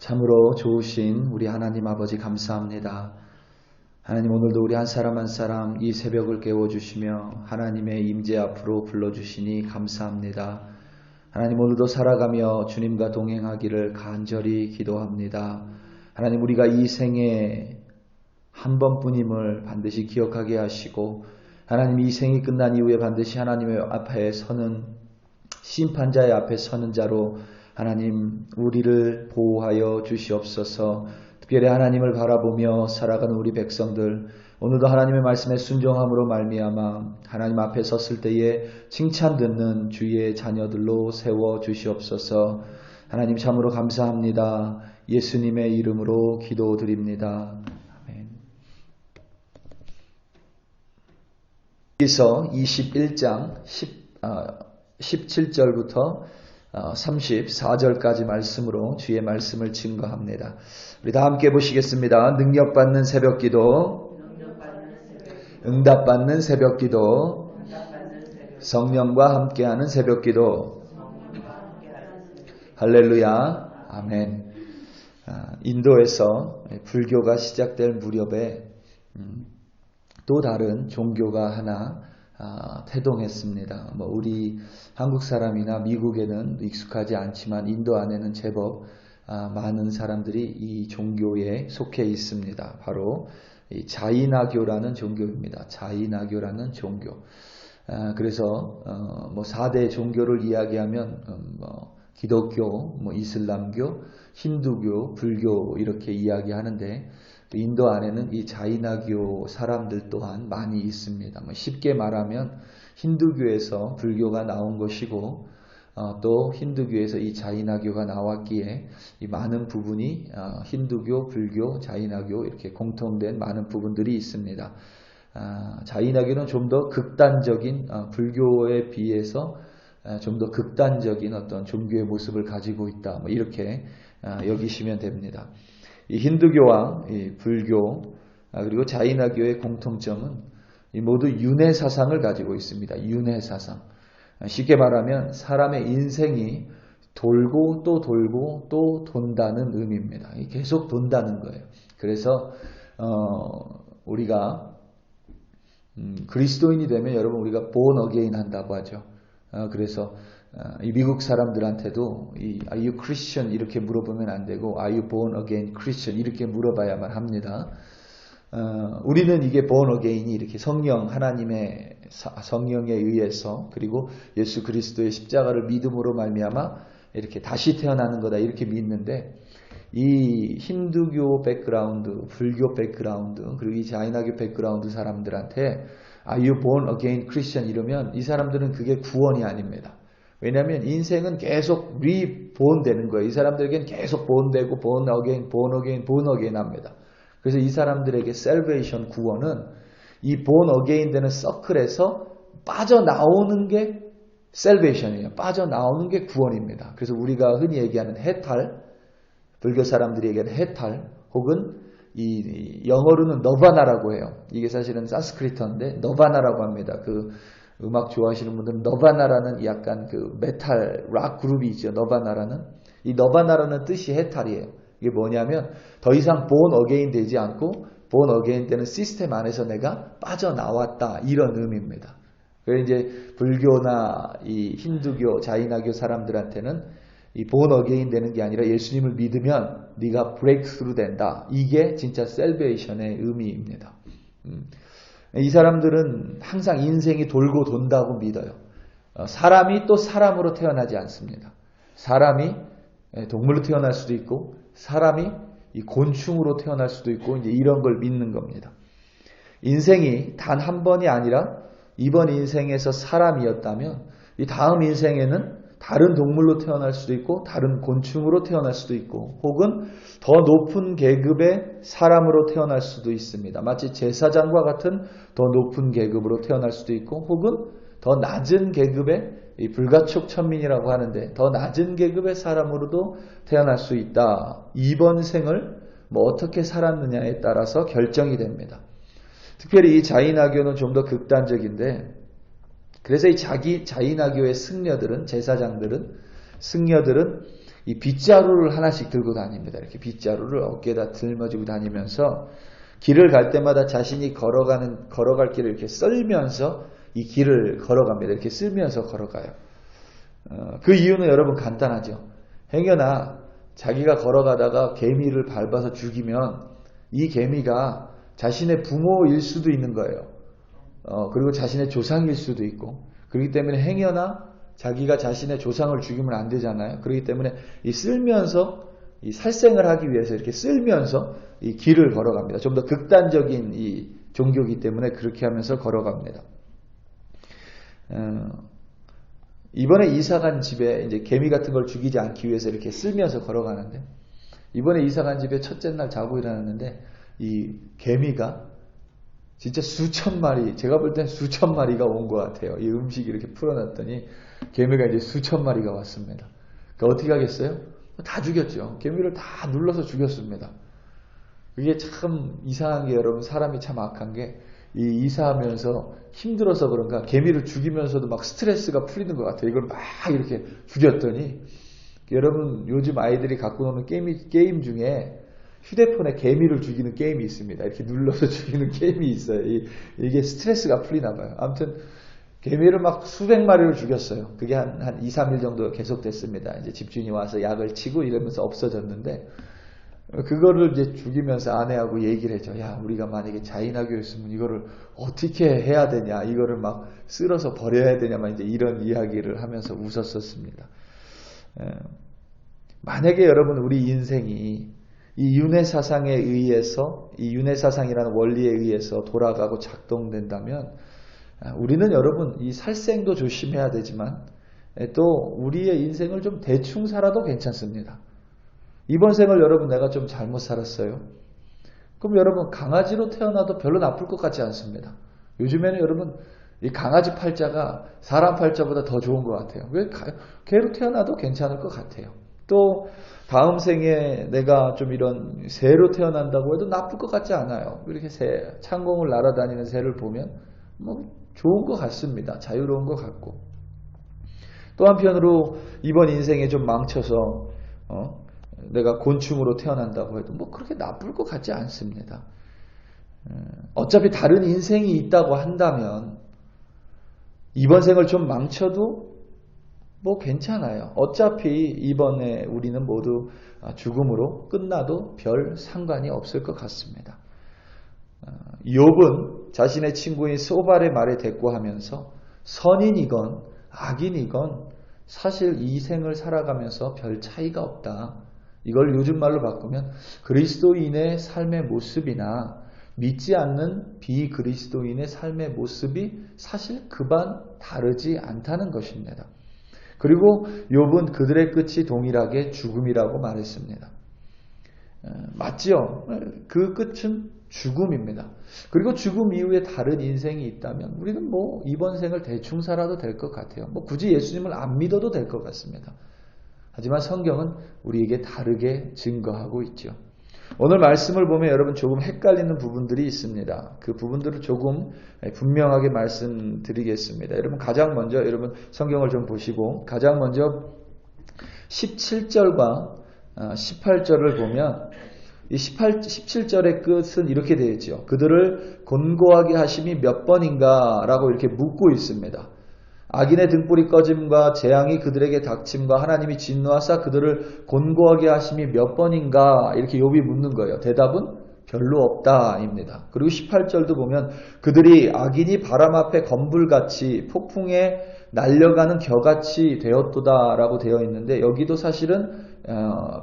참으로 좋으신 우리 하나님 아버지 감사합니다. 하나님, 오늘도 우리 한 사람 한 사람 이 새벽을 깨워주시며 하나님의 임재 앞으로 불러주시니 감사합니다. 하나님, 오늘도 살아가며 주님과 동행하기를 간절히 기도합니다. 하나님, 우리가 이 생에 한 번뿐임을 반드시 기억하게 하시고, 하나님, 이 생이 끝난 이후에 반드시 하나님의 앞에 서는 심판자의 앞에 서는 자로 하나님 우리를 보호하여 주시옵소서. 특별히 하나님을 바라보며 살아가는 우리 백성들, 오늘도 하나님의 말씀에 순종함으로 말미암아 하나님 앞에 섰을 때에 칭찬 듣는 주의 자녀들로 세워 주시옵소서. 하나님 참으로 감사합니다. 예수님의 이름으로 기도드립니다. 아멘. 여기서 21장 17절부터 34절까지 말씀으로 주의 말씀을 증거합니다. 우리 다 함께 보시겠습니다. 능력받는 새벽기도, 응답받는 새벽기도, 성령과 함께하는 새벽기도. 할렐루야, 아멘. 인도에서 불교가 시작될 무렵에 또 다른 종교가 하나 태동했습니다. 우리 한국 사람이나 미국에는 익숙하지 않지만 인도 안에는 제법 많은 사람들이 이 종교에 속해 있습니다. 바로 이 자이나교라는 종교입니다. 자이나교라는 종교. 그래서 4대 종교를 이야기하면 기독교, 이슬람교, 힌두교, 불교 이렇게 이야기하는데, 인도 안에는 이 자이나교 사람들 또한 많이 있습니다. 쉽게 말하면 힌두교에서 불교가 나온 것이고, 또 힌두교에서 이 자이나교가 나왔기에 이 많은 부분이 힌두교, 불교, 자이나교 이렇게 공통된 많은 부분들이 있습니다. 자이나교는 좀 더 극단적인, 불교에 비해서 좀 더 극단적인 어떤 종교의 모습을 가지고 있다. 이렇게 여기시면 됩니다. 이 힌두교와 이 불교 그리고 자이나교의 공통점은 모두 윤회 사상을 가지고 있습니다. 윤회 사상. 쉽게 말하면 사람의 인생이 돌고 또 돌고 또 돈다는 의미입니다. 계속 돈다는 거예요. 그래서 우리가 그리스도인이 되면 여러분 우리가 born again 한다고 하죠. 그래서 이 미국 사람들한테도 Are you Christian? 이렇게 물어보면 안 되고 Are you born again Christian? 이렇게 물어봐야만 합니다. 우리는 이게 born again이 이렇게 성령, 하나님의 성령에 의해서 그리고 예수 그리스도의 십자가를 믿음으로 말미암아 이렇게 다시 태어나는 거다 이렇게 믿는데, 이 힌두교 백그라운드, 불교 백그라운드 그리고 이 자이나교 백그라운드 사람들한테 Are you born again Christian? 이러면 이 사람들은 그게 구원이 아닙니다. 왜냐하면 인생은 계속 리본 되는 거예요. 이 사람들에게는 계속 본되고 born again, born again, born again 합니다. 그래서 이 사람들에게 salvation, 구원은 이 born again 되는 서클에서 빠져나오는 게 salvation이에요. 빠져나오는 게 구원입니다. 그래서 우리가 흔히 얘기하는 해탈, 불교 사람들이 얘기하는 해탈, 혹은 이 영어로는 너바나라고 해요. 이게 사실은 산스크리트어인데 너바나라고 합니다. 그 음악 좋아하시는 분들은 너바나라는 약간 그 메탈 락 그룹이 있죠. 너바나라는. 이 너바나라는 뜻이 해탈이에요. 이게 뭐냐면 더 이상 born again 되지 않고 born again 되는 시스템 안에서 내가 빠져나왔다, 이런 의미입니다. 그래서 이제 불교나 이 힌두교, 자이나교 사람들한테는 이 born again 되는 게 아니라 예수님을 믿으면 네가 breakthrough 된다. 이게 진짜 salvation의 의미입니다. 이 사람들은 항상 인생이 돌고 돈다고 믿어요. 사람이 또 사람으로 태어나지 않습니다. 사람이 동물로 태어날 수도 있고, 사람이 이 곤충으로 태어날 수도 있고, 이제 이런 걸 믿는 겁니다. 인생이 단 한 번이 아니라 이번 인생에서 사람이었다면 이 다음 인생에는 다른 동물로 태어날 수도 있고 다른 곤충으로 태어날 수도 있고 혹은 더 높은 계급의 사람으로 태어날 수도 있습니다. 마치 제사장과 같은 더 높은 계급으로 태어날 수도 있고 혹은 더 낮은 계급의 이 불가촉 천민이라고 하는데 더 낮은 계급의 사람으로도 태어날 수 있다. 이번 생을 어떻게 살았느냐에 따라서 결정이 됩니다. 특별히 이 자이나교는 좀 더 극단적인데, 그래서 이 자이나교의 승려들은, 제사장들은, 승려들은 이 빗자루를 하나씩 들고 다닙니다. 이렇게 빗자루를 어깨에다 들머지고 다니면서 길을 갈 때마다 자신이 걸어갈 길을 이렇게 썰면서 이 길을 걸어갑니다. 이렇게 쓸면서 걸어가요. 그 이유는 여러분 간단하죠. 행여나 자기가 걸어가다가 개미를 밟아서 죽이면 이 개미가 자신의 부모일 수도 있는 거예요. 그리고 자신의 조상일 수도 있고, 그렇기 때문에 행여나 자기가 자신의 조상을 죽이면 안 되잖아요. 그렇기 때문에 이 쓸면서 이 살생을 하기 위해서 이렇게 쓸면서 이 길을 걸어갑니다. 좀 더 극단적인 이 종교이기 때문에 그렇게 하면서 걸어갑니다. 이번에 이사간 집에 이제 개미 같은 걸 죽이지 않기 위해서 이렇게 쓸면서 걸어가는데, 이번에 이사간 집에 첫째 날 자고 일어났는데 이 개미가 진짜 수천 마리, 제가 볼 땐 수천 마리가 온 것 같아요. 이 음식 이렇게 풀어놨더니 개미가 이제 수천 마리가 왔습니다. 그러니까 어떻게 하겠어요? 다 죽였죠. 개미를 다 눌러서 죽였습니다. 그게 참 이상한 게, 여러분, 사람이 참 악한 게, 이 이사하면서 힘들어서 그런가 개미를 죽이면서도 막 스트레스가 풀리는 것 같아요. 이걸 막 이렇게 죽였더니, 여러분 요즘 아이들이 갖고 노는 게임 중에 휴대폰에 개미를 죽이는 게임이 있습니다. 이렇게 눌러서 죽이는 게임이 있어요. 이게 스트레스가 풀리나 봐요. 아무튼 개미를 막 수백 마리를 죽였어요. 그게 한 2, 3일 정도 계속됐습니다. 이제 집주인이 와서 약을 치고 이러면서 없어졌는데, 그거를 이제 죽이면서 아내하고 얘기를 했죠. 야, 우리가 만약에 자인하교였으면 이거를 어떻게 해야 되냐, 이거를 막 쓸어서 버려야 되냐만 이제 이런 이야기를 하면서 웃었었습니다. 만약에 여러분 우리 인생이 이 윤회사상에 의해서, 이 윤회사상이라는 원리에 의해서 돌아가고 작동된다면, 우리는 여러분 이 살생도 조심해야 되지만 또 우리의 인생을 좀 대충 살아도 괜찮습니다. 이번 생을 여러분 내가 좀 잘못 살았어요. 그럼 여러분 강아지로 태어나도 별로 나쁠 것 같지 않습니다. 요즘에는 여러분 이 강아지 팔자가 사람 팔자보다 더 좋은 것 같아요. 왜? 개로 태어나도 괜찮을 것 같아요. 또 다음 생에 내가 좀 이런 새로 태어난다고 해도 나쁠 것 같지 않아요. 이렇게 창공을 날아다니는 새를 보면 뭐 좋은 것 같습니다. 자유로운 것 같고. 또 한편으로 이번 인생에 좀 망쳐서 내가 곤충으로 태어난다고 해도 뭐 그렇게 나쁠 것 같지 않습니다. 어차피 다른 인생이 있다고 한다면 이번 생을 좀 망쳐도 뭐 괜찮아요. 어차피 이번에 우리는 모두 죽음으로 끝나도 별 상관이 없을 것 같습니다. 욥은 자신의 친구인 소발의 말에 대꾸하면서 선인이건 악인이건 사실 이 생을 살아가면서 별 차이가 없다. 이걸 요즘 말로 바꾸면 그리스도인의 삶의 모습이나 믿지 않는 비그리스도인의 삶의 모습이 사실 그반 다르지 않다는 것입니다. 그리고 욥은 그들의 끝이 동일하게 죽음이라고 말했습니다. 맞죠? 그 끝은 죽음입니다. 그리고 죽음 이후에 다른 인생이 있다면 우리는 뭐 이번 생을 대충 살아도 될 것 같아요. 뭐 굳이 예수님을 안 믿어도 될 것 같습니다. 하지만 성경은 우리에게 다르게 증거하고 있죠. 오늘 말씀을 보면 여러분 조금 헷갈리는 부분들이 있습니다. 그 부분들을 조금 분명하게 말씀드리겠습니다. 여러분 가장 먼저 여러분 성경을 좀 보시고 가장 먼저 17절과 18절을 보면 이 17절의 끝은 이렇게 되어 있죠. 그들을 곤고하게 하심이 몇 번인가 라고 이렇게 묻고 있습니다. 악인의 등불이 꺼짐과 재앙이 그들에게 닥침과 하나님이 진노하사 그들을 곤고하게 하심이 몇 번인가 이렇게 욥이 묻는 거예요. 대답은 별로 없다입니다. 그리고 18절도 보면 그들이 악인이 바람 앞에 검불같이 폭풍에 날려가는 겨같이 되었도다라고 되어 있는데 여기도 사실은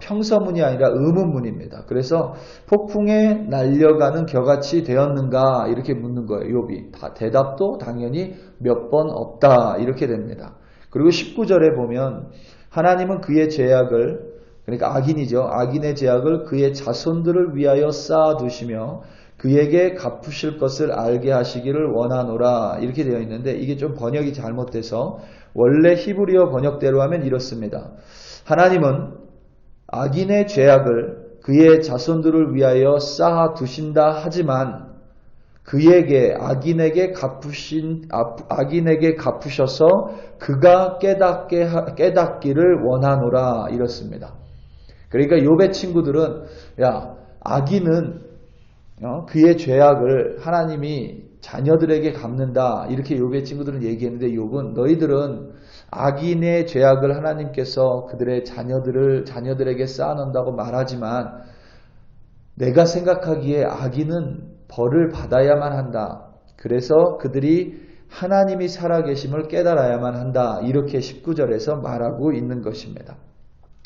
평서문이 아니라 의문문입니다. 그래서 폭풍에 날려가는 겨같이 되었는가 이렇게 묻는 거예요. 욥이. 대답도 당연히 몇 번 없다 이렇게 됩니다. 그리고 19절에 보면 하나님은 그의 죄악을, 그러니까 악인이죠. 악인의 죄악을 그의 자손들을 위하여 쌓아두시며 그에게 갚으실 것을 알게 하시기를 원하노라 이렇게 되어 있는데 이게 좀 번역이 잘못돼서 원래 히브리어 번역대로 하면 이렇습니다. 하나님은 악인의 죄악을 그의 자손들을 위하여 쌓아두신다 하지만 그에게 악인에게 갚으셔서 그가 깨닫기를 원하노라 이렇습니다. 그러니까 욥의 친구들은 악인은 그의 죄악을 하나님이 자녀들에게 갚는다 이렇게 욥의 친구들은 얘기했는데 욥은 너희들은 악인의 죄악을 하나님께서 그들의 자녀들에게 쌓아놓는다고 말하지만 내가 생각하기에 악인은 벌을 받아야만 한다. 그래서 그들이 하나님이 살아계심을 깨달아야만 한다. 이렇게 19절에서 말하고 있는 것입니다.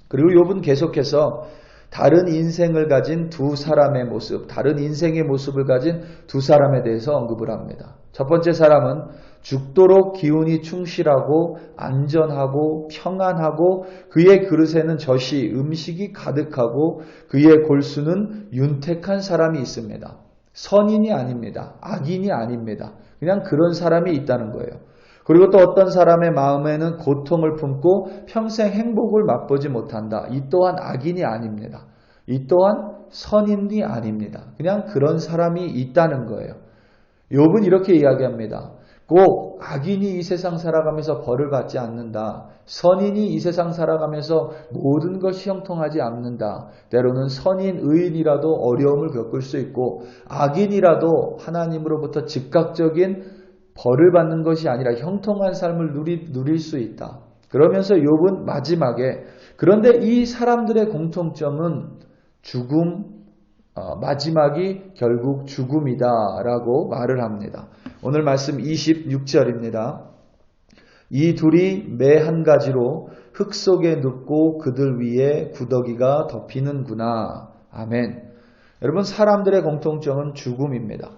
그리고 욥은 계속해서 다른 인생을 가진 두 사람의 모습, 다른 인생의 모습을 가진 두 사람에 대해서 언급을 합니다. 첫 번째 사람은 죽도록 기운이 충실하고 안전하고 평안하고 그의 그릇에는 젖이 음식이 가득하고 그의 골수는 윤택한 사람이 있습니다. 선인이 아닙니다. 악인이 아닙니다. 그냥 그런 사람이 있다는 거예요. 그리고 또 어떤 사람의 마음에는 고통을 품고 평생 행복을 맛보지 못한다. 이 또한 악인이 아닙니다. 이 또한 선인이 아닙니다. 그냥 그런 사람이 있다는 거예요. 욥은 이렇게 이야기합니다. 꼭 악인이 이 세상 살아가면서 벌을 받지 않는다. 선인이 이 세상 살아가면서 모든 것이 형통하지 않는다. 때로는 선인, 의인이라도 어려움을 겪을 수 있고 악인이라도 하나님으로부터 즉각적인 벌을 받는 것이 아니라 형통한 삶을 누릴 수 있다. 그러면서 욥은 마지막에 그런데 이 사람들의 공통점은 마지막이 결국 죽음이다라고 말을 합니다. 오늘 말씀 26절입니다. 이 둘이 매 한 가지로 흙 속에 눕고 그들 위에 구더기가 덮이는구나. 아멘. 여러분 사람들의 공통점은 죽음입니다.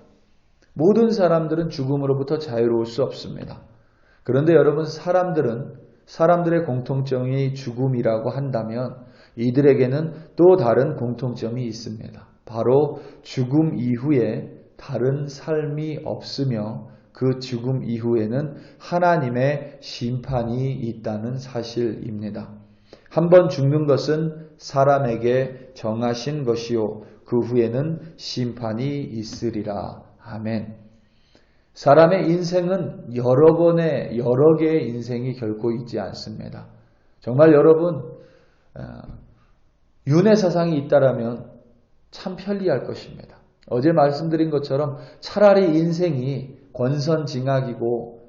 모든 사람들은 죽음으로부터 자유로울 수 없습니다. 그런데 여러분 사람들의 공통점이 죽음이라고 한다면 이들에게는 또 다른 공통점이 있습니다. 바로 죽음 이후에 다른 삶이 없으며 그 죽음 이후에는 하나님의 심판이 있다는 사실입니다. 한번 죽는 것은 사람에게 정하신 것이요 그 후에는 심판이 있으리라. 아멘. 사람의 인생은 여러 개의 인생이 결코 있지 않습니다. 정말 여러분 윤회사상이 있다라면 참 편리할 것입니다. 어제 말씀드린 것처럼 차라리 인생이 권선징악이고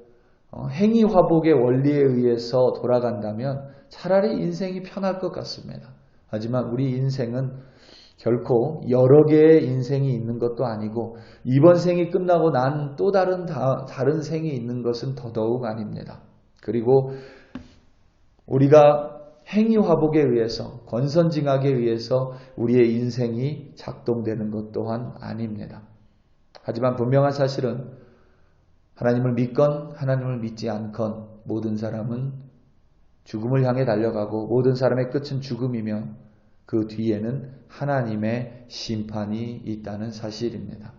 행위화복의 원리에 의해서 돌아간다면 차라리 인생이 편할 것 같습니다. 하지만 우리 인생은 결코 여러 개의 인생이 있는 것도 아니고 이번 생이 끝나고 난 또 다른 생이 있는 것은 더더욱 아닙니다. 그리고 우리가 행위화복에 의해서 권선징악에 의해서 우리의 인생이 작동되는 것 또한 아닙니다. 하지만 분명한 사실은 하나님을 믿건 하나님을 믿지 않건 모든 사람은 죽음을 향해 달려가고 모든 사람의 끝은 죽음이며 그 뒤에는 하나님의 심판이 있다는 사실입니다.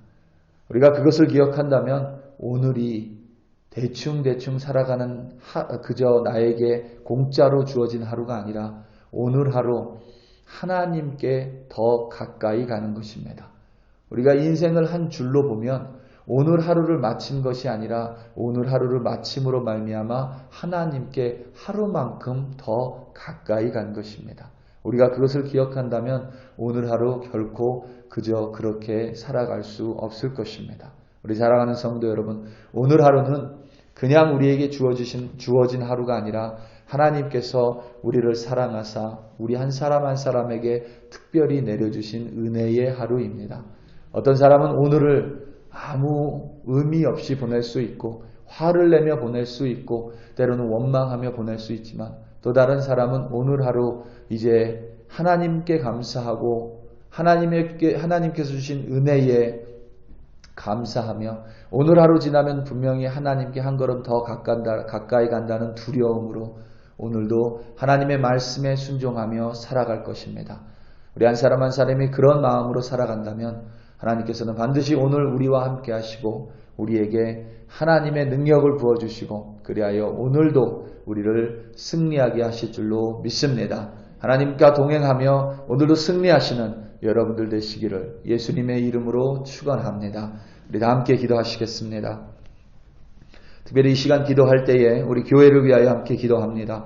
우리가 그것을 기억한다면 오늘이 대충 살아가는 그저 나에게 공짜로 주어진 하루가 아니라 오늘 하루 하나님께 더 가까이 가는 것입니다. 우리가 인생을 한 줄로 보면 오늘 하루를 마친 것이 아니라 오늘 하루를 마침으로 말미암아 하나님께 하루만큼 더 가까이 간 것입니다. 우리가 그것을 기억한다면 오늘 하루 결코 그저 그렇게 살아갈 수 없을 것입니다. 우리 사랑하는 성도 여러분, 오늘 하루는 그냥 우리에게 주어진 하루가 아니라 하나님께서 우리를 사랑하사 우리 한 사람 한 사람에게 특별히 내려주신 은혜의 하루입니다. 어떤 사람은 오늘을 아무 의미 없이 보낼 수 있고 화를 내며 보낼 수 있고 때로는 원망하며 보낼 수 있지만 또 다른 사람은 오늘 하루 이제 하나님께 감사하고 하나님께서 주신 은혜에 감사하며 오늘 하루 지나면 분명히 하나님께 한 걸음 더 가까이 간다는 두려움으로 오늘도 하나님의 말씀에 순종하며 살아갈 것입니다. 우리 한 사람 한 사람이 그런 마음으로 살아간다면 하나님께서는 반드시 오늘 우리와 함께 하시고 우리에게 하나님의 능력을 부어주시고 그리하여 오늘도 우리를 승리하게 하실 줄로 믿습니다. 하나님과 동행하며 오늘도 승리하시는 여러분들 되시기를 예수님의 이름으로 축원합니다. 우리 다 함께 기도하시겠습니다. 특별히 이 시간 기도할 때에 우리 교회를 위하여 함께 기도합니다.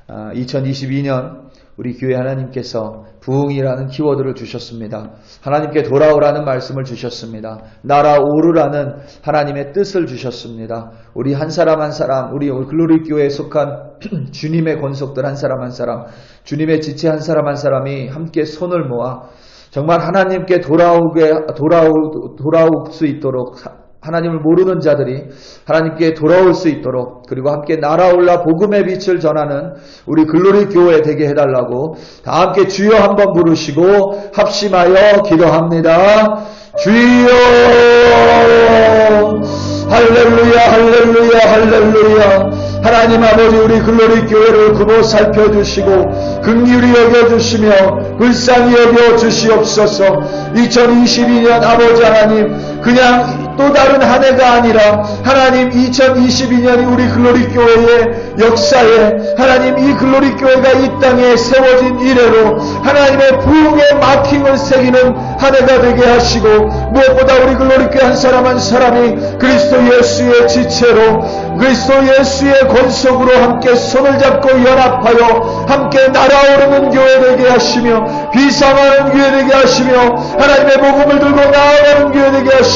2022년 우리 교회 하나님께서 부흥이라는 키워드를 주셨습니다. 하나님께 돌아오라는 말씀을 주셨습니다. 날아오르라는 하나님의 뜻을 주셨습니다. 우리 한 사람 한 사람, 우리 글로리 교회에 속한 주님의 권속들 한 사람 한 사람, 주님의 지체 한 사람 한 사람이 함께 손을 모아 정말 하나님께 돌아올 수 있도록, 하나님을 모르는 자들이 하나님께 돌아올 수 있도록, 그리고 함께 날아올라 복음의 빛을 전하는 우리 글로리 교회 되게 해달라고 다 함께 주여 한번 부르시고 합심하여 기도합니다. 주여, 할렐루야, 할렐루야, 할렐루야. 하나님 아버지, 우리 글로리 교회를 구보 살펴주시고 긍휼히 여겨주시며 불쌍히 여겨주시옵소서. 2022년 아버지 하나님, 그냥 또 다른 한 해가 아니라 하나님 2022년이 우리 글로리 교회의 역사에, 하나님 이 글로리 교회가 이 땅에 세워진 이래로 하나님의 부흥의 마킹을 새기는 한 해가 되게 하시고, 무엇보다 우리 글로리 교회 한 사람 한 사람이 그리스도 예수의 지체로, 그리스도 예수의 권속으로 함께 손을 잡고 연합하여 함께 날아오르는 교회 되게 하시며, 비상하는 교회 되게 하시며, 하나님의 복음을 들고 나아가는 교회 되게 하시며,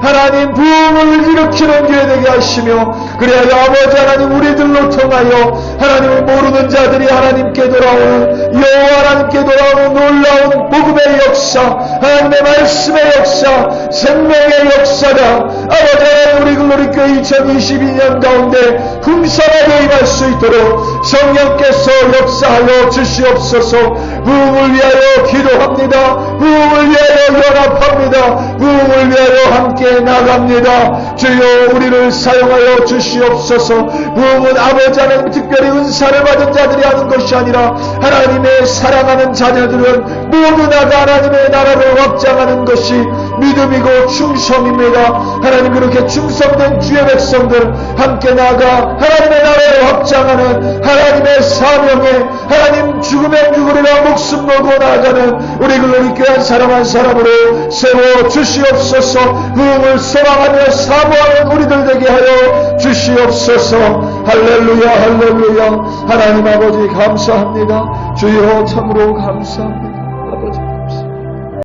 하나님 부흥을 일으키는 교회 되게 하시며, 그래야 아버지 하나님 우리들로 통하여 하나님을 모르는 자들이 하나님께 돌아오는, 여호와 하나님께 돌아오는 놀라운 복음의 역사, 하나님의 말씀의 역사, 생명의 역사가 아버지 하나님 우리 글로리 교회 2022년 가운데 풍성하게 임할 수 있도록 성령께서 역사하여 주시옵소서. 부흥을 위하여 기도합니다. 부흥을 위하여 연합합니다. 부흥을 위하여 함께 나갑니다. 주여, 우리를 사용하여 주시옵소서. 부흥은 아버지 하나님 특별히 은사를 받은 자들이 하는 것이 아니라 하나님의 사랑하는 자녀들은 모두 나가 하나님의 나라를 확장하는 것이 믿음이고 충성입니다. 하나님, 그렇게 충성된 주의 백성들 함께 나가 하나님의 나라를 확장하는 하나님의 사명에 하나님 죽으면 죽으리라 목숨 걸고 나아가는 우리 글로리 교회 한 사람 한 사람으로 세워 주시옵소서. 부흥을 소망하며 사모하는 우리들 되게 하여 주시옵소서. 할렐루야, 할렐루야. 하나님 아버지 감사합니다. 주여, 참으로 감사합니다.